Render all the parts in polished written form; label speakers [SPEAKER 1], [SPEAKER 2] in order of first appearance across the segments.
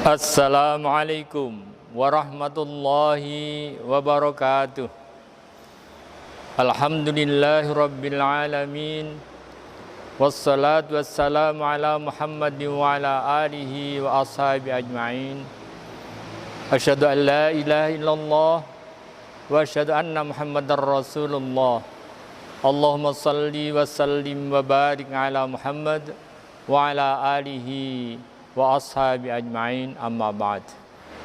[SPEAKER 1] Assalamualaikum warahmatullahi wabarakatuh. Alhamdulillahi rabbil alamin. Wassalatu wassalamu ala Muhammadin wa ala alihi wa ashabi ajma'in. Asyhadu an la ilaha illallah wa asyhadu anna Muhammadar Rasulullah. Allahumma salli wa sallim wa barik ala Muhammad wa ala alihi wa ashabi ajma'in, amma ba'd.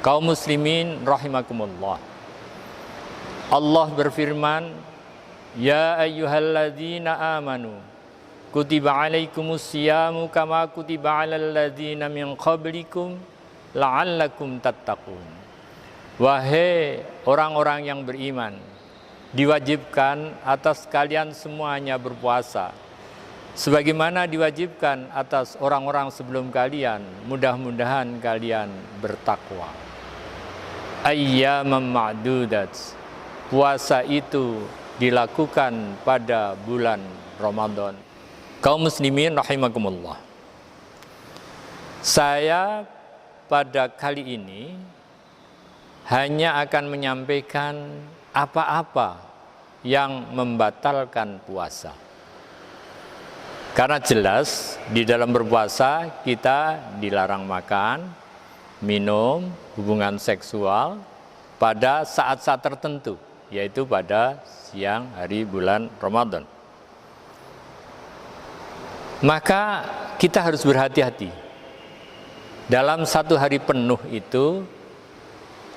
[SPEAKER 1] Kaum muslimin rahimakumullah. Allah berfirman, ya ayyuhalladzina amanu kutiba alaikumus siyamu kama kutiba alal ladzina min qablikum la'allakum tattaqun. Wahai orang-orang yang beriman, diwajibkan atas kalian semuanya berpuasa sebagaimana diwajibkan atas orang-orang sebelum kalian, mudah-mudahan kalian bertakwa. Ayyaman ma'dudat, puasa itu dilakukan pada bulan Ramadan. Kaum muslimin rahimakumullah, saya pada kali ini hanya akan menyampaikan apa-apa yang membatalkan puasa. Karena jelas di dalam berpuasa kita dilarang makan, minum, hubungan seksual pada saat-saat tertentu, yaitu pada siang hari bulan Ramadan. Maka kita harus berhati-hati. Dalam satu hari penuh itu,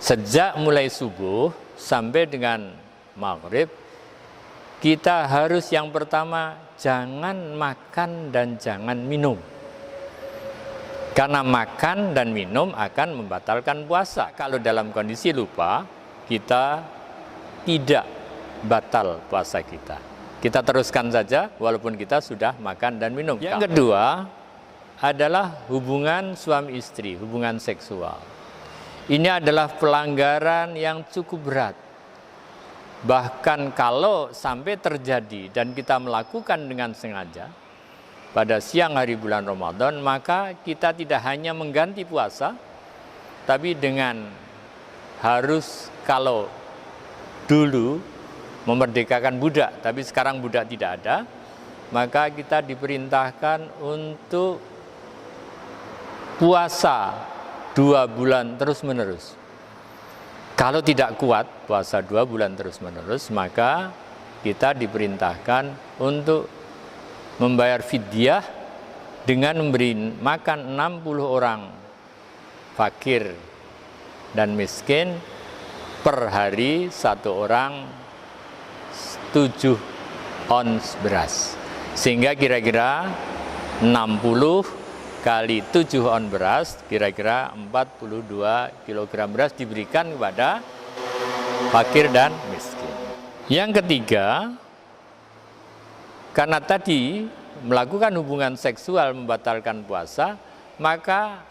[SPEAKER 1] sejak mulai subuh sampai dengan maghrib, kita harus yang pertama jangan makan dan jangan minum. Karena makan dan minum akan membatalkan puasa. Kalau dalam kondisi lupa, kita tidak batal puasa kita. Kita teruskan saja walaupun kita sudah makan dan minum. Yang kedua adalah hubungan suami istri, hubungan seksual. Ini adalah pelanggaran yang cukup berat. Bahkan kalau sampai terjadi dan kita melakukan dengan sengaja pada siang hari bulan Ramadan, maka kita tidak hanya mengganti puasa, tapi dengan harus, kalau dulu memerdekakan budak, tapi sekarang budak tidak ada, maka kita diperintahkan untuk puasa 2 bulan terus-menerus. Kalau tidak kuat puasa 2 bulan terus-menerus, maka kita diperintahkan untuk membayar fidyah dengan memberi makan 60 orang fakir dan miskin per hari, 1 orang 7 ons beras. Sehingga kira-kira 60 kali 7 on beras, kira-kira 42 kg beras diberikan kepada fakir dan miskin. Yang ketiga, karena tadi melakukan hubungan seksual membatalkan puasa, maka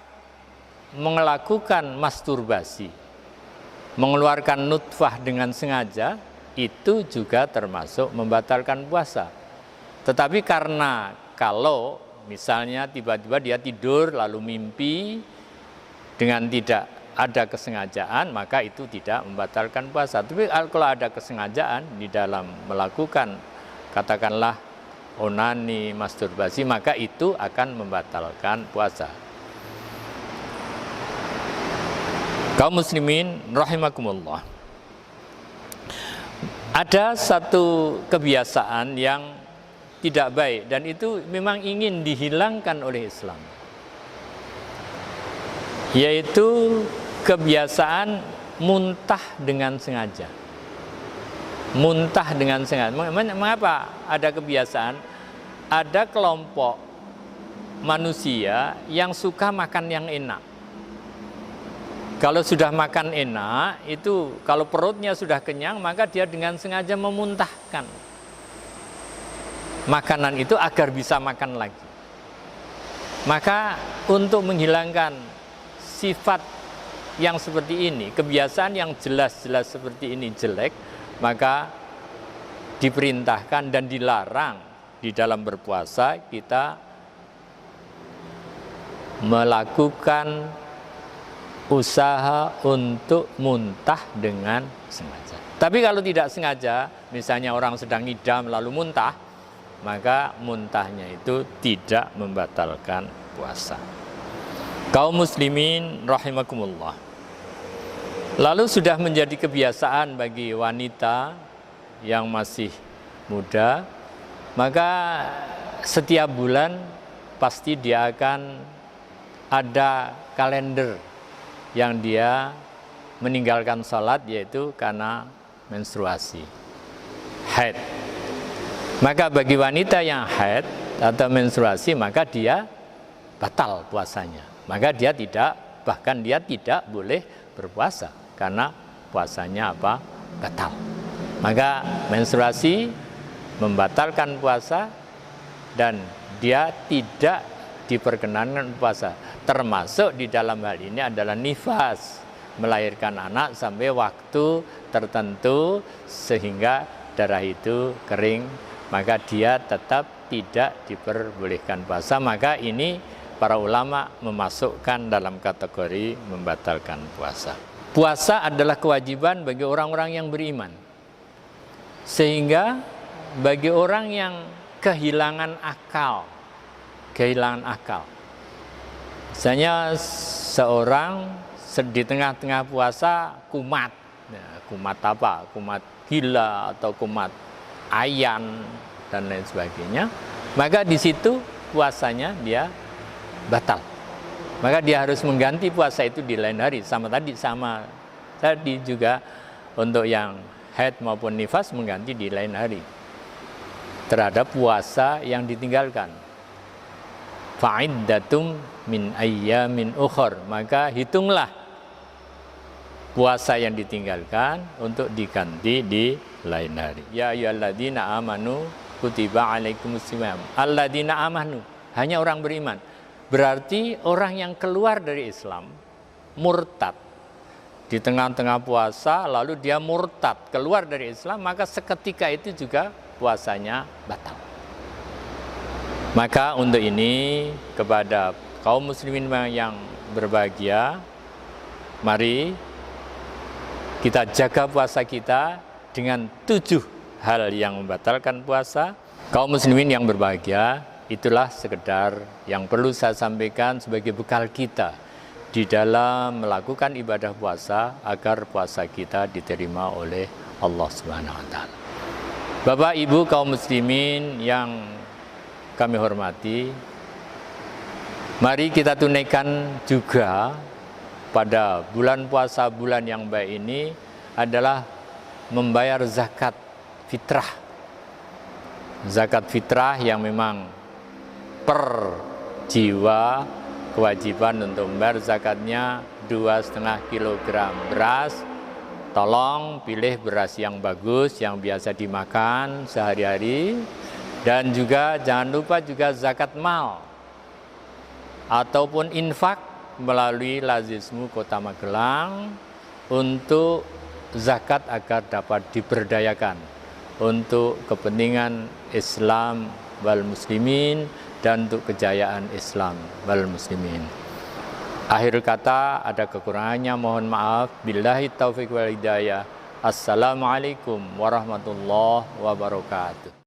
[SPEAKER 1] melakukan masturbasi, mengeluarkan nutfah dengan sengaja, itu juga termasuk membatalkan puasa. Tetapi karena kalau misalnya tiba-tiba dia tidur lalu mimpi dengan tidak ada kesengajaan, maka itu tidak membatalkan puasa. Tapi kalau ada kesengajaan di dalam melakukan, katakanlah onani, masturbasi, maka itu akan membatalkan puasa. Kaum muslimin rahimakumullah. Ada satu kebiasaan yang tidak baik dan itu memang ingin dihilangkan oleh Islam, yaitu kebiasaan muntah dengan sengaja. Muntah dengan sengaja. Mengapa ada kebiasaan? Ada kelompok manusia yang suka makan yang enak. Kalau sudah makan enak, itu kalau perutnya sudah kenyang, maka dia dengan sengaja memuntahkan makanan itu agar bisa makan lagi. Maka untuk menghilangkan sifat yang seperti ini, kebiasaan yang jelas-jelas seperti ini jelek, maka diperintahkan dan dilarang di dalam berpuasa kita melakukan usaha untuk muntah dengan sengaja. Tapi kalau tidak sengaja, misalnya orang sedang ngidam lalu muntah, maka muntahnya itu tidak membatalkan puasa. Kaum muslimin rahimakumullah. Lalu sudah menjadi kebiasaan bagi wanita yang masih muda, maka setiap bulan pasti dia akan ada kalender yang dia meninggalkan sholat, yaitu karena menstruasi, haid. Maka bagi wanita yang haid atau menstruasi, maka dia batal puasanya. Maka dia tidak, bahkan dia tidak boleh berpuasa karena puasanya apa? Batal. Maka menstruasi membatalkan puasa dan dia tidak diperkenankan puasa. Termasuk di dalam hal ini adalah nifas, melahirkan anak sampai waktu tertentu sehingga darah itu kering, maka dia tetap tidak diperbolehkan puasa. Maka ini para ulama memasukkan dalam kategori membatalkan puasa. Puasa adalah kewajiban bagi orang-orang yang beriman. Sehingga bagi orang yang kehilangan akal, misalnya seorang di tengah-tengah puasa kumat, kumat apa? Kumat gila atau kumat ayan dan lain sebagainya, maka di situ puasanya dia batal. Maka dia harus mengganti puasa itu di lain hari. Sama tadi juga untuk yang haid maupun nifas mengganti di lain hari terhadap puasa yang ditinggalkan. Fa'iddatum min ayyamin ukhar, maka hitunglah puasa yang ditinggalkan untuk diganti di lain hari. Ya ayyuhalladzina amanu kutiba alaikumusiyam. Alladzina amanu, hanya orang beriman. Berarti orang yang keluar dari Islam, murtad, di tengah-tengah puasa lalu dia murtad, keluar dari Islam, maka seketika itu juga puasanya batal. Maka untuk ini kepada kaum muslimin yang berbahagia, mari kita jaga puasa kita dengan 7 hal yang membatalkan puasa. Kaum muslimin yang berbahagia, itulah sekedar yang perlu saya sampaikan sebagai bekal kita di dalam melakukan ibadah puasa agar puasa kita diterima oleh Allah Subhanahu wa taala. Bapak Ibu kaum muslimin yang kami hormati, mari kita tunaikan juga pada bulan puasa, bulan yang baik ini adalah membayar zakat fitrah. Zakat fitrah yang memang per jiwa kewajiban untuk membayar zakatnya 2,5 kg beras. Tolong pilih beras yang bagus, yang biasa dimakan sehari-hari. Dan juga jangan lupa juga zakat mal ataupun infak melalui Lazismu Kota Magelang untuk zakat agar dapat diberdayakan untuk kepentingan Islam wal muslimin dan untuk kejayaan Islam wal muslimin. Akhir kata, ada kekurangannya, mohon maaf. Billahi taufiq wal hidayah. Assalamualaikum warahmatullahi wabarakatuh.